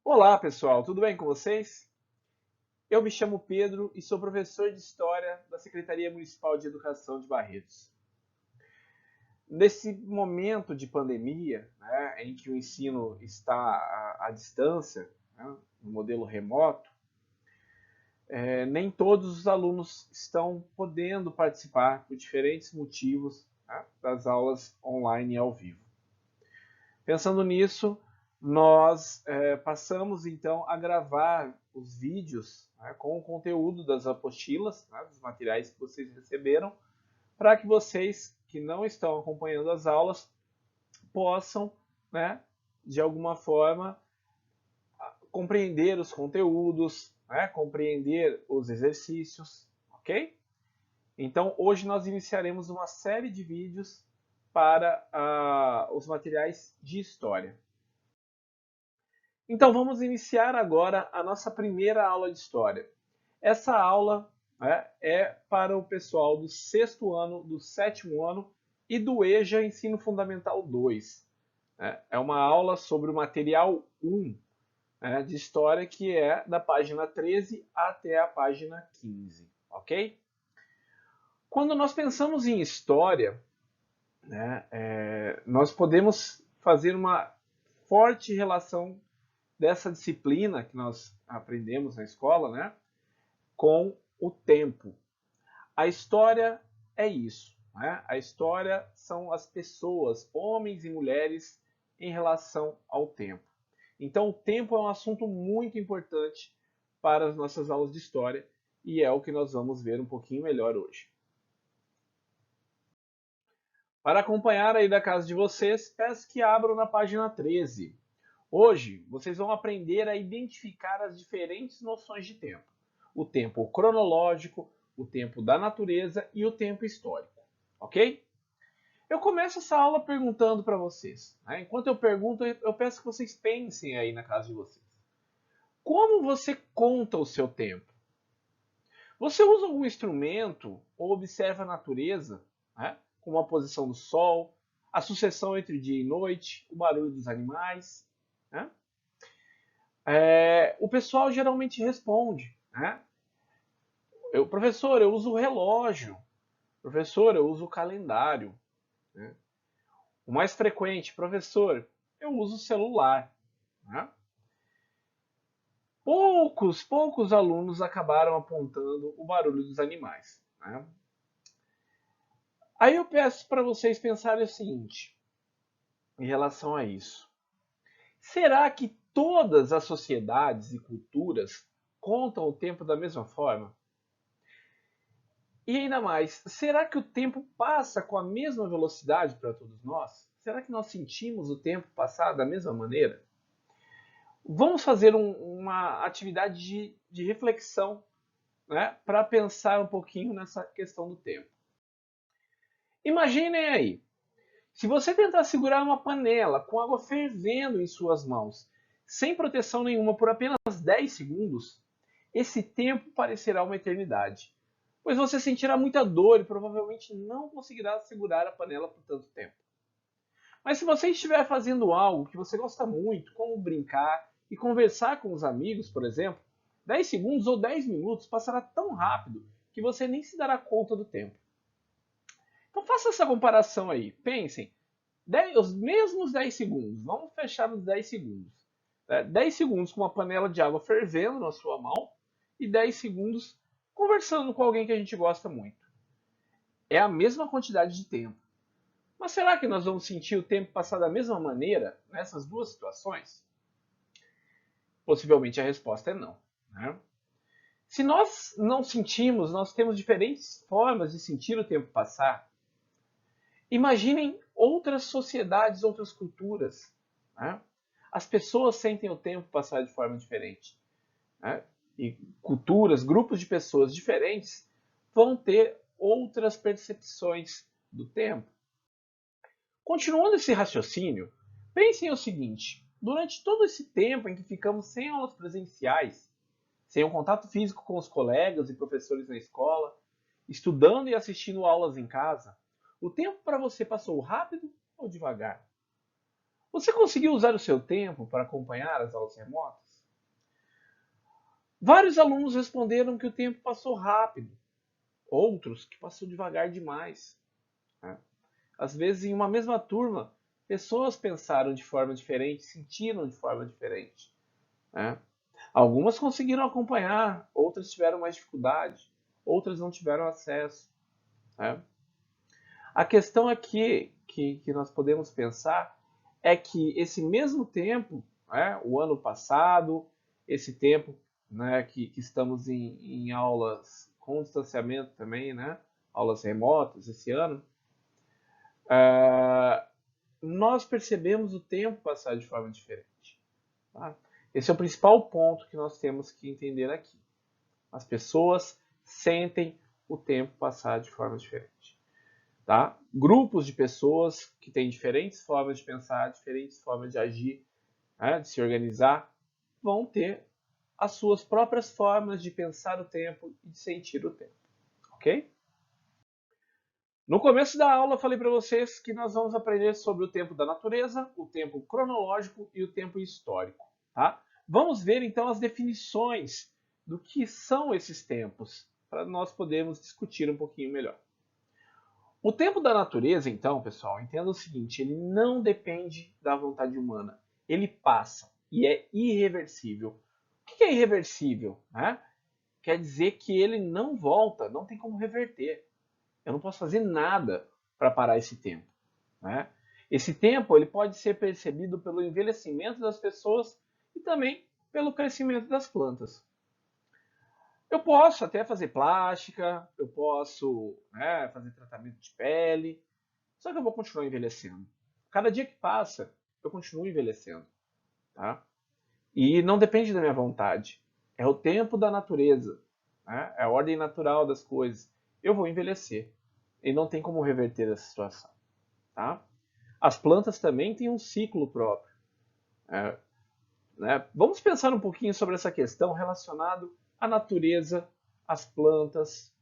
Olá, pessoal, tudo bem com vocês? Eu me chamo Pedro e sou professor de História da Secretaria Municipal de Educação de Barretos. Nesse momento de pandemia, né, em que o ensino está à distância, né, no modelo remoto, nem todos os alunos estão podendo participar por diferentes motivos, né, das aulas online e ao vivo. Pensando nisso, nós passamos então a gravar os vídeos, né, com o conteúdo das apostilas, né, dos materiais que vocês receberam, para que vocês que não estão acompanhando as aulas possam, né, de alguma forma, compreender os conteúdos, né, compreender os exercícios, ok? Então, hoje nós iniciaremos uma série de vídeos para os materiais de história. Então vamos iniciar agora a nossa primeira aula de história. Essa aula, né, é para o pessoal do sexto ano, do sétimo ano e do EJA Ensino Fundamental 2. É uma aula sobre o material 1, né, de história, que é da página 13 até a página 15, ok? Quando nós pensamos em história, né, nós podemos fazer uma forte relação dessa disciplina que nós aprendemos na escola, né, com o tempo. A história é isso, né? A história são as pessoas, homens e mulheres, em relação ao tempo. Então, o tempo é um assunto muito importante para as nossas aulas de história e é o que nós vamos ver um pouquinho melhor hoje. Para acompanhar aí da casa de vocês, peço que abram na página 13. Hoje, vocês vão aprender a identificar as diferentes noções de tempo. O tempo cronológico, o tempo da natureza e o tempo histórico, ok? Eu começo essa aula perguntando para vocês, né? Enquanto eu pergunto, eu peço que vocês pensem aí na casa de vocês. Como você conta o seu tempo? Você usa algum instrumento ou observa a natureza, né? Como a posição do sol, a sucessão entre dia e noite, o barulho dos animais, né? O pessoal geralmente responde, né? Professor, eu uso o relógio. Professor, eu uso o calendário. Né? O mais frequente, professor, eu uso o celular. Né? Poucos alunos acabaram apontando o barulho dos animais. Né? Aí eu peço para vocês pensarem o seguinte, em relação a isso. Será que todas as sociedades e culturas contam o tempo da mesma forma? E ainda mais, será que o tempo passa com a mesma velocidade para todos nós? Será que nós sentimos o tempo passar da mesma maneira? Vamos fazer uma atividade de reflexão, né, para pensar um pouquinho nessa questão do tempo. Imaginem aí, se você tentar segurar uma panela com água fervendo em suas mãos, sem proteção nenhuma por apenas 10 segundos, esse tempo parecerá uma eternidade, pois você sentirá muita dor e provavelmente não conseguirá segurar a panela por tanto tempo. Mas se você estiver fazendo algo que você gosta muito, como brincar e conversar com os amigos, por exemplo, 10 segundos ou 10 minutos passará tão rápido que você nem se dará conta do tempo. Então faça essa comparação aí. Pensem, os mesmos 10 segundos, vamos fechar nos 10 segundos. 10 segundos com uma panela de água fervendo na sua mão e 10 segundos conversando com alguém que a gente gosta muito. É a mesma quantidade de tempo. Mas será que nós vamos sentir o tempo passar da mesma maneira nessas duas situações? Possivelmente a resposta é não. Né? Se nós não sentimos, nós temos diferentes formas de sentir o tempo passar. Imaginem outras sociedades, outras culturas. Né? As pessoas sentem o tempo passar de forma diferente. Né? E culturas, grupos de pessoas diferentes vão ter outras percepções do tempo. Continuando esse raciocínio, pensem o seguinte: durante todo esse tempo em que ficamos sem aulas presenciais, sem um contato físico com os colegas e professores na escola, estudando e assistindo aulas em casa, o tempo para você passou rápido ou devagar? Você conseguiu usar o seu tempo para acompanhar as aulas remotas? Vários alunos responderam que o tempo passou rápido, outros que passou devagar demais, né? Às vezes, em uma mesma turma, pessoas pensaram de forma diferente, sentiram de forma diferente, né? Algumas conseguiram acompanhar, outras tiveram mais dificuldade, outras não tiveram acesso, né? A questão aqui que nós podemos pensar é que esse mesmo tempo, né, o ano passado, esse tempo, né, que estamos em aulas com distanciamento também, né, aulas remotas esse ano, nós percebemos o tempo passar de forma diferente. Tá? Esse é o principal ponto que nós temos que entender aqui. As pessoas sentem o tempo passar de forma diferente. Tá? Grupos de pessoas que têm diferentes formas de pensar, diferentes formas de agir, né, de se organizar, vão ter as suas próprias formas de pensar o tempo e de sentir o tempo. Ok? No começo da aula, eu falei para vocês que nós vamos aprender sobre o tempo da natureza, o tempo cronológico e o tempo histórico. Tá? Vamos ver então as definições do que são esses tempos, para nós podermos discutir um pouquinho melhor. O tempo da natureza, então, pessoal, entenda o seguinte: ele não depende da vontade humana. Ele passa e é irreversível. O que é irreversível? Né? Quer dizer que ele não volta, não tem como reverter. Eu não posso fazer nada para parar esse tempo. Né? Esse tempo ele pode ser percebido pelo envelhecimento das pessoas e também pelo crescimento das plantas. Eu posso até fazer plástica, eu posso, né, fazer tratamento de pele, só que eu vou continuar envelhecendo. Cada dia que passa, eu continuo envelhecendo. Tá? E não depende da minha vontade. É o tempo da natureza. Né? É a ordem natural das coisas. Eu vou envelhecer. E não tem como reverter essa situação. Tá? As plantas também têm um ciclo próprio. Né? Vamos pensar um pouquinho sobre essa questão relacionada à natureza, às plantas.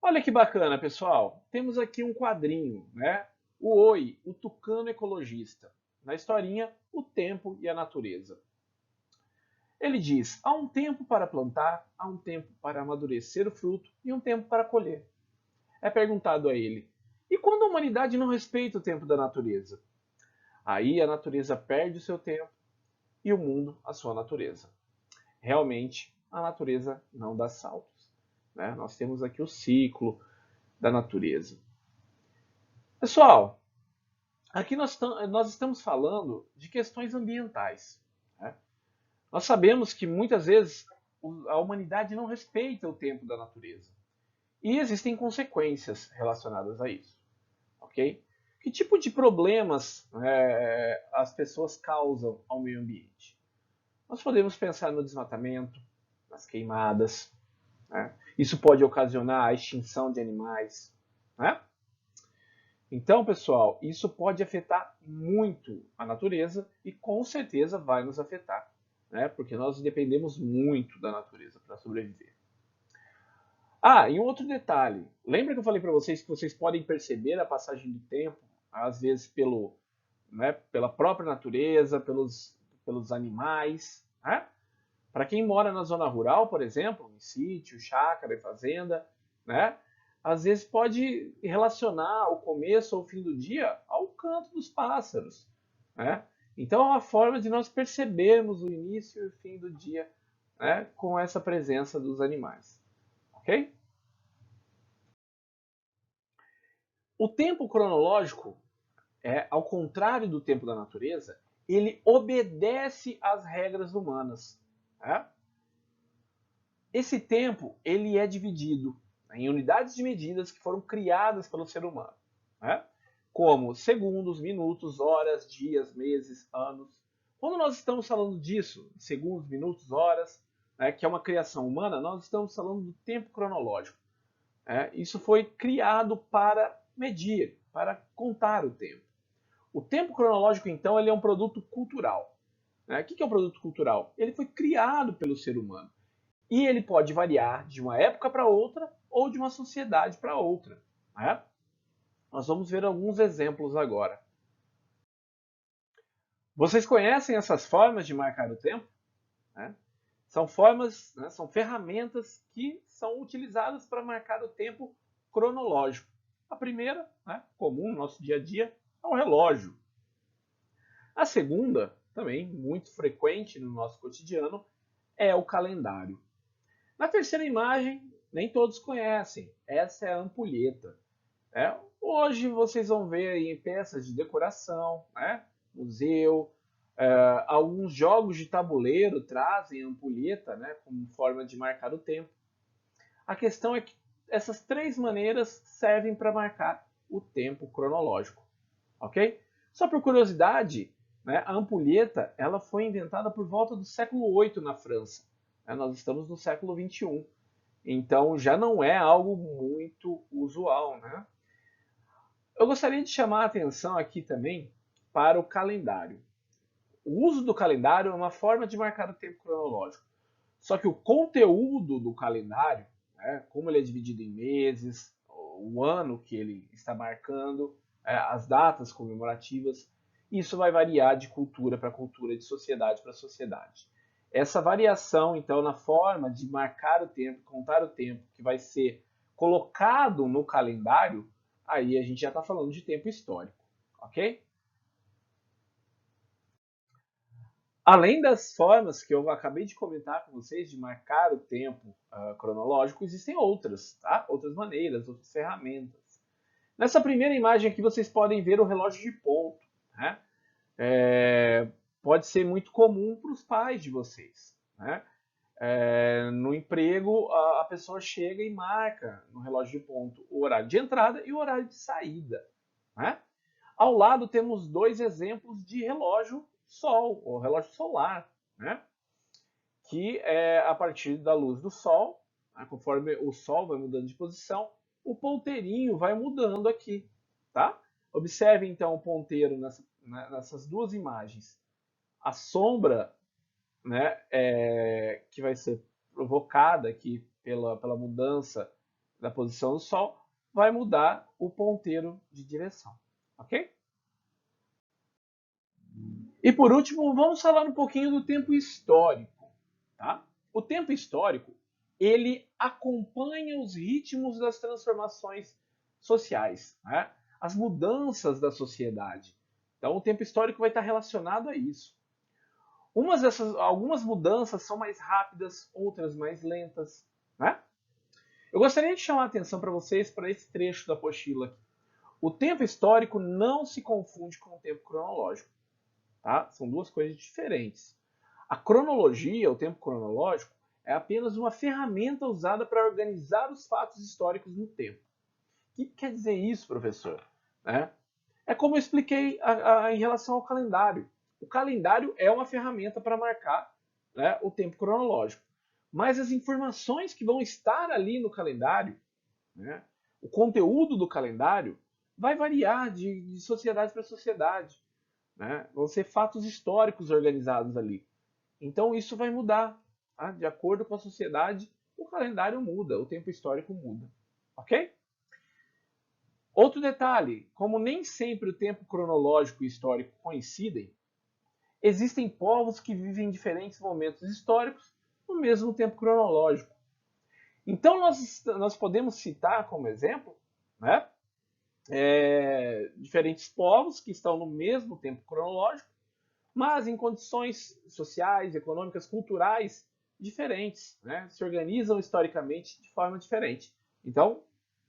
Olha que bacana, pessoal. Temos aqui um quadrinho, né? O Oi, o tucano ecologista. Na historinha, o tempo e a natureza. Ele diz: há um tempo para plantar, há um tempo para amadurecer o fruto e um tempo para colher. É perguntado a ele: e quando a humanidade não respeita o tempo da natureza? Aí a natureza perde o seu tempo e o mundo a sua natureza. Realmente, a natureza não dá saltos. Né? Nós temos aqui o ciclo da natureza. Pessoal, aqui nós estamos falando de questões ambientais. Né? Nós sabemos que muitas vezes a humanidade não respeita o tempo da natureza. E existem consequências relacionadas a isso. Ok? Que tipo de problemas as pessoas causam ao meio ambiente? Nós podemos pensar no desmatamento, nas queimadas. Né? Isso pode ocasionar a extinção de animais. Né? Então, pessoal, isso pode afetar muito a natureza e com certeza vai nos afetar, né? Porque nós dependemos muito da natureza para sobreviver. Ah, e um outro detalhe. Lembra que eu falei para vocês que vocês podem perceber a passagem do tempo, às vezes pela própria natureza, pelos animais, né? Para quem mora na zona rural, por exemplo, em sítio, chácara e fazenda, né? Às vezes pode relacionar o começo ou o fim do dia ao canto dos pássaros, né? Então é uma forma de nós percebermos o início e o fim do dia, né, com essa presença dos animais, ok? O tempo cronológico, ao contrário do tempo da natureza, ele obedece às regras humanas. Né? Esse tempo ele é dividido em unidades de medidas que foram criadas pelo ser humano, né? Como segundos, minutos, horas, dias, meses, anos. Quando nós estamos falando disso, segundos, minutos, horas, né, que é uma criação humana, nós estamos falando do tempo cronológico. Isso foi criado para medir, para contar o tempo. O tempo cronológico, então, ele é um produto cultural. Né? O que é um produto cultural? Ele foi criado pelo ser humano. E ele pode variar de uma época para outra ou de uma sociedade para outra. Né? Nós vamos ver alguns exemplos agora. Vocês conhecem essas formas de marcar o tempo? Né? São formas, né, são ferramentas que são utilizadas para marcar o tempo cronológico. A primeira, né, comum no nosso dia a dia, é o relógio. A segunda, também muito frequente no nosso cotidiano, é o calendário. Na terceira imagem, nem todos conhecem, essa é a ampulheta. Né? Hoje vocês vão ver aí em peças de decoração, né? Museu, alguns jogos de tabuleiro trazem ampulheta, né, como forma de marcar o tempo. A questão é que essas três maneiras servem para marcar o tempo cronológico, ok? Só por curiosidade, né, a ampulheta ela foi inventada por volta do século VIII na França. Né? Nós estamos no século XXI, então já não é algo muito usual, né? Eu gostaria de chamar a atenção aqui também para o calendário. O uso do calendário é uma forma de marcar o tempo cronológico. Só que o conteúdo do calendário, né, como ele é dividido em meses, o ano que ele está marcando, as datas comemorativas, isso vai variar de cultura para cultura, de sociedade para sociedade. Essa variação, então, na forma de marcar o tempo, contar o tempo, que vai ser colocado no calendário, aí a gente já está falando de tempo histórico, ok? Além das formas que eu acabei de comentar com vocês de marcar o tempo cronológico, existem outras, tá? Outras maneiras, outras ferramentas. Nessa primeira imagem aqui vocês podem ver o relógio de ponto. Né? Pode ser muito comum para os pais de vocês. Né? No emprego, a pessoa chega e marca no relógio de ponto o horário de entrada e o horário de saída. Né? Ao lado temos dois exemplos de relógio sol, ou relógio solar, né? Que é a partir da luz do sol, né? Conforme o sol vai mudando de posição, o ponteirinho vai mudando aqui, tá? Observe então o ponteiro nessas duas imagens. A sombra, né, que vai ser provocada aqui pela mudança da posição do sol, vai mudar o ponteiro de direção, ok? E por último, vamos falar um pouquinho do tempo histórico. Tá? O tempo histórico, ele acompanha os ritmos das transformações sociais, né? As mudanças da sociedade. Então, o tempo histórico vai estar relacionado a isso. Algumas mudanças são mais rápidas, outras mais lentas. Né? Eu gostaria de chamar a atenção para vocês para esse trecho da apostila aqui. O tempo histórico não se confunde com o tempo cronológico. Tá? São duas coisas diferentes. A cronologia, o tempo cronológico, é apenas uma ferramenta usada para organizar os fatos históricos no tempo. O que quer dizer isso, professor? É como eu expliquei em relação ao calendário. O calendário é uma ferramenta para marcar, né, o tempo cronológico. Mas as informações que vão estar ali no calendário, né, o conteúdo do calendário, vai variar de sociedade para sociedade. Né? Vão ser fatos históricos organizados ali. Então isso vai mudar. Tá? De acordo com a sociedade, o calendário muda, o tempo histórico muda. Ok? Outro detalhe, como nem sempre o tempo cronológico e histórico coincidem, existem povos que vivem diferentes momentos históricos no mesmo tempo cronológico. Então nós podemos citar como exemplo, né, diferentes povos que estão no mesmo tempo cronológico, mas em condições sociais, econômicas, culturais diferentes, né? Se organizam historicamente de forma diferente. Então,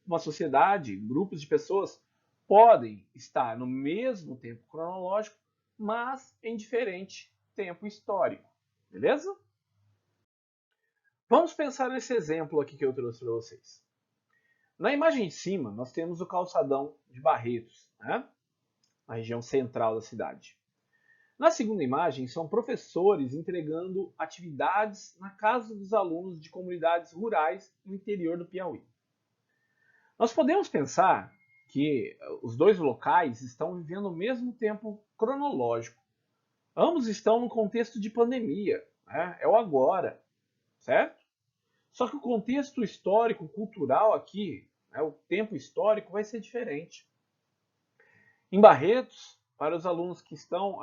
uma sociedade, grupos de pessoas podem estar no mesmo tempo cronológico, mas em diferente tempo histórico. Beleza? Vamos pensar nesse exemplo aqui que eu trouxe para vocês. Na imagem de cima, nós temos o calçadão de Barretos, né? Na região central da cidade. Na segunda imagem, são professores entregando atividades na casa dos alunos de comunidades rurais no interior do Piauí. Nós podemos pensar que os dois locais estão vivendo o mesmo tempo cronológico. Ambos estão no contexto de pandemia, né? É o agora, certo? Só que o contexto histórico, cultural aqui, né, o tempo histórico vai ser diferente. Em Barretos, para os alunos que estão,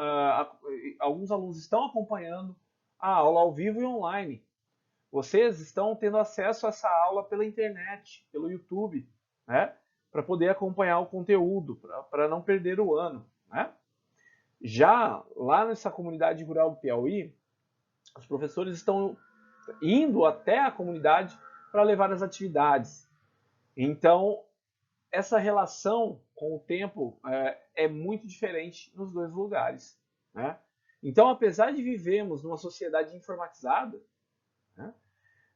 alguns alunos estão acompanhando a aula ao vivo e online, Vocês estão tendo acesso a essa aula pela internet, pelo YouTube, né? Para poder acompanhar o conteúdo, para não perder o ano, né? Já lá nessa comunidade rural do Piauí, os professores estão indo até a comunidade para levar as atividades. Então, essa relação com o tempo é muito diferente nos dois lugares, né? Então, apesar de vivermos numa sociedade informatizada, né,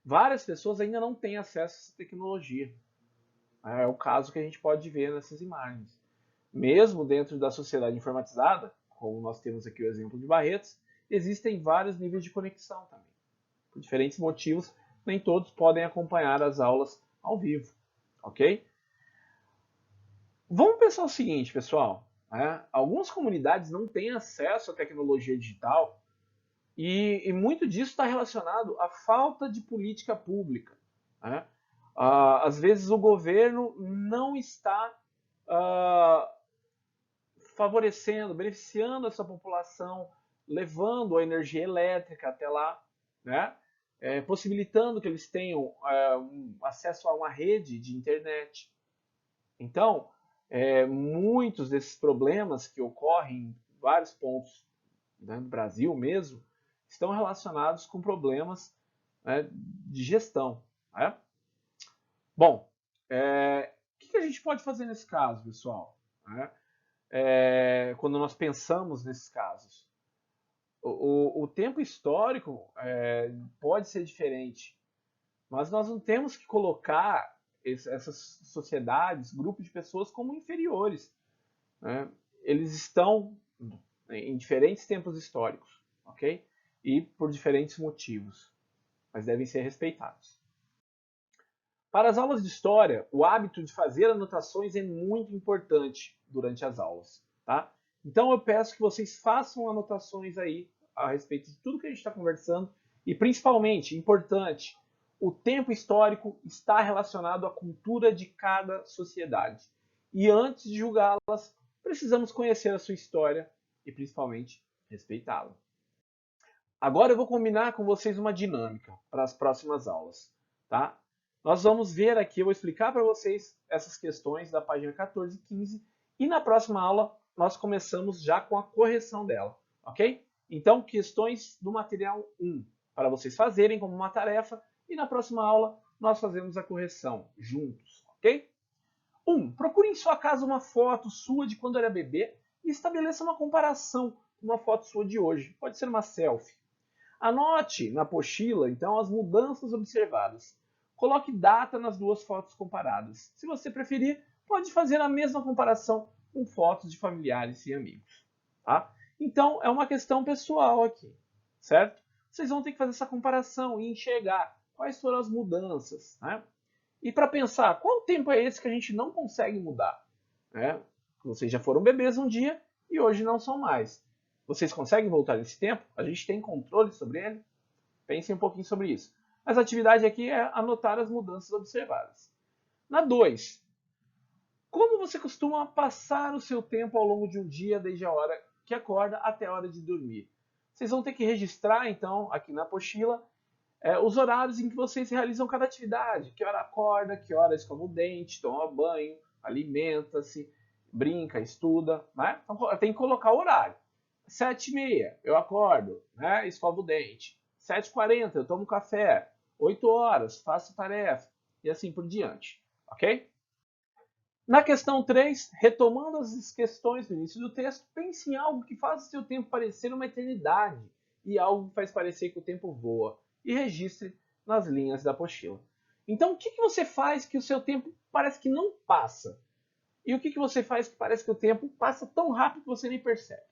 várias pessoas ainda não têm acesso a essa tecnologia. É o caso que a gente pode ver nessas imagens. Mesmo dentro da sociedade informatizada, como nós temos aqui o exemplo de Barretos, existem vários níveis de conexão também. Por diferentes motivos, nem todos podem acompanhar as aulas ao vivo, ok? Vamos pensar o seguinte, pessoal. Algumas comunidades não têm acesso à tecnologia digital e muito disso está relacionado à falta de política pública. Né? Às vezes o governo não está favorecendo, beneficiando essa população, levando a energia elétrica até lá, né? Possibilitando que eles tenham acesso a uma rede de internet. Então, muitos desses problemas que ocorrem em vários pontos, né, do Brasil mesmo, estão relacionados com problemas, né, de gestão. Né? Bom, o que a gente pode fazer nesse caso, pessoal? Né? Quando nós pensamos nesses casos. O tempo histórico pode ser diferente, mas nós não temos que colocar essas sociedades, grupos de pessoas como inferiores. Né? Eles estão em diferentes tempos históricos, ok? E por diferentes motivos, mas devem ser respeitados. Para as aulas de história, o hábito de fazer anotações é muito importante durante as aulas, tá? Então eu peço que vocês façam anotações aí a respeito de tudo que a gente está conversando e principalmente, importante, o tempo histórico está relacionado à cultura de cada sociedade. E antes de julgá-las, precisamos conhecer a sua história e principalmente respeitá-la. Agora eu vou combinar com vocês uma dinâmica para as próximas aulas, tá? Nós vamos ver aqui, eu vou explicar para vocês essas questões da página 14 e 15 e na próxima aula nós começamos já com a correção dela, ok? Então, questões do material 1 para vocês fazerem como uma tarefa e na próxima aula nós fazemos a correção juntos, ok? 1. Procure em sua casa uma foto sua de quando era bebê e estabeleça uma comparação com uma foto sua de hoje. Pode ser uma selfie. Anote na apostila, então, as mudanças observadas. Coloque data nas duas fotos comparadas. Se você preferir, pode fazer a mesma comparação com fotos de familiares e amigos. Tá? Então, é uma questão pessoal aqui, certo? Vocês vão ter que fazer essa comparação e enxergar quais foram as mudanças. Né? E para pensar, qual tempo é esse que a gente não consegue mudar? Né? Vocês já foram bebês um dia e hoje não são mais. Vocês conseguem voltar nesse tempo? A gente tem controle sobre ele? Pensem um pouquinho sobre isso. Mas a atividade aqui é anotar as mudanças observadas. Na 2, como você costuma passar o seu tempo ao longo de um dia, desde a hora que acorda até a hora de dormir? Vocês vão ter que registrar, então, aqui na apostila, os horários em que vocês realizam cada atividade. Que hora acorda, que hora escova o dente, toma banho, alimenta-se, brinca, estuda. Né? Então tem que colocar o horário. 7h30 eu acordo, né? Escovo o dente. 7h40 eu tomo café. 8 horas faço tarefa. E assim por diante. Ok? Na questão 3, retomando as questões do início do texto, pense em algo que faz o seu tempo parecer uma eternidade e algo que faz parecer que o tempo voa. E registre nas linhas da apostila. Então, o que você faz que o seu tempo parece que não passa? E o que você faz que parece que o tempo passa tão rápido que você nem percebe?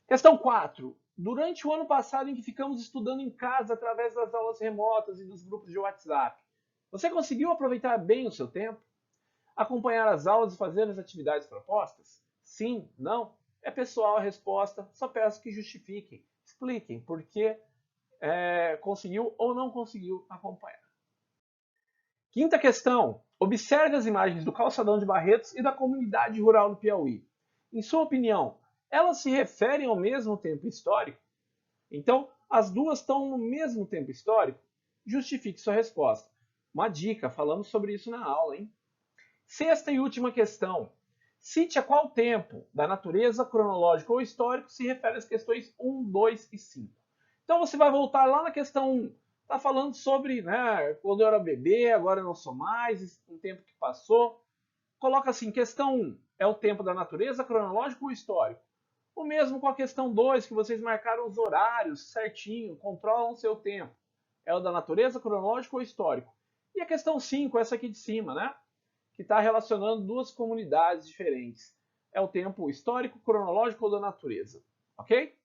Questão 4. Durante o ano passado em que ficamos estudando em casa através das aulas remotas e dos grupos de WhatsApp, você conseguiu aproveitar bem o seu tempo? Acompanhar as aulas e fazer as atividades propostas? Sim? Não? É pessoal a resposta, só peço que justifiquem, expliquem por que conseguiu ou não conseguiu acompanhar. Quinta questão. Observe as imagens do calçadão de Barretos e da comunidade rural do Piauí. Em sua opinião, elas se referem ao mesmo tempo histórico? Então, as duas estão no mesmo tempo histórico? justifique sua resposta. Uma dica, falamos sobre isso na aula, hein? Sexta e última questão. Cite a qual tempo da natureza, cronológico ou histórico se refere às questões 1, 2 e 5. Então você vai voltar lá na questão 1. Está falando sobre, né, quando eu era bebê, agora eu não sou mais, um tempo que passou. Coloca assim, questão 1 é o tempo da natureza, cronológico ou histórico? O mesmo com a questão 2, que vocês marcaram os horários certinho, controlam o seu tempo. É o da natureza, cronológico ou histórico? E a questão 5, essa aqui de cima, né? Que está relacionando duas comunidades diferentes. É o tempo histórico, cronológico ou da natureza. Ok?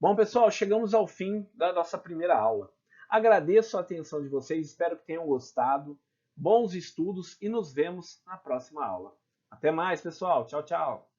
Bom, pessoal, chegamos ao fim da nossa primeira aula. Agradeço a atenção de vocês, espero que tenham gostado. Bons estudos e nos vemos na próxima aula. Até mais, pessoal. Tchau, tchau.